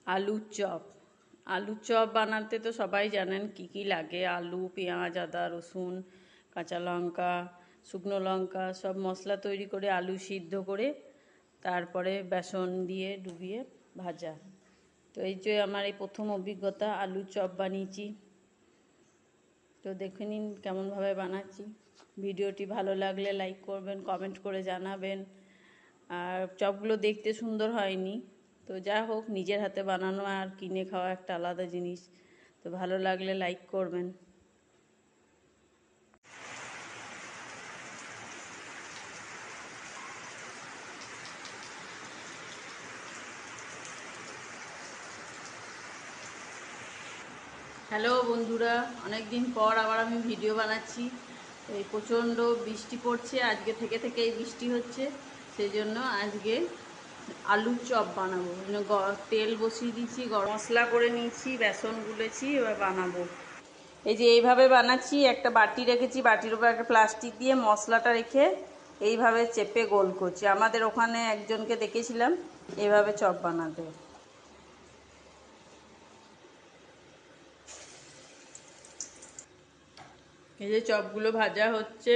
আলুর চপ। আলুর চপ বানাতে তো সবাই জানেন কি কি লাগে। আলু, পেঁয়াজ, আদা, রসুন, কাঁচা লঙ্কা, শুকনো লঙ্কা সব মশলা তৈরি করে আলু সিদ্ধ করে তারপরে বেসন দিয়ে ডুবিয়ে ভাজা। তো এই যে আমার এই প্রথম অভিজ্ঞতা, আলুর চপ বানিয়েছি। তো দেখে নিন কেমনভাবে বানাচ্ছি। ভিডিওটি ভালো লাগলে লাইক করবেন, কমেন্ট করে জানাবেন। আর চপগুলো দেখতে সুন্দর হয়নি, তো যা হোক, নিজের হাতে বানানো আর কিনে খাওয়া একটা আলাদা জিনিস। তো ভালো লাগলে লাইক করবেন। হ্যালো বন্ধুরা, অনেক দিন পর আবার আমি ভিডিও বানাচ্ছি। এই প্রচণ্ড বৃষ্টি পড়ছে, আজকে থেকে এই বৃষ্টি হচ্ছে, সেই জন্য আজকে আলুর চপ বানাবো। তেল বসিয়ে দিয়েছি, গরম মশলা করে নিয়েছি, বেসন গুলেছি, এবার বানাবো। এই যে এইভাবে বানাচ্ছি, একটা বাটি রেখেছি, বাটির উপর একটা প্লাস্টিক দিয়ে মশলাটা রেখে এইভাবে চেপে গোল করছি। আমাদের ওখানে একজনকে দেখেছিলাম এইভাবে চপ বানাতে। এই যে চপগুলো ভাজা হচ্ছে।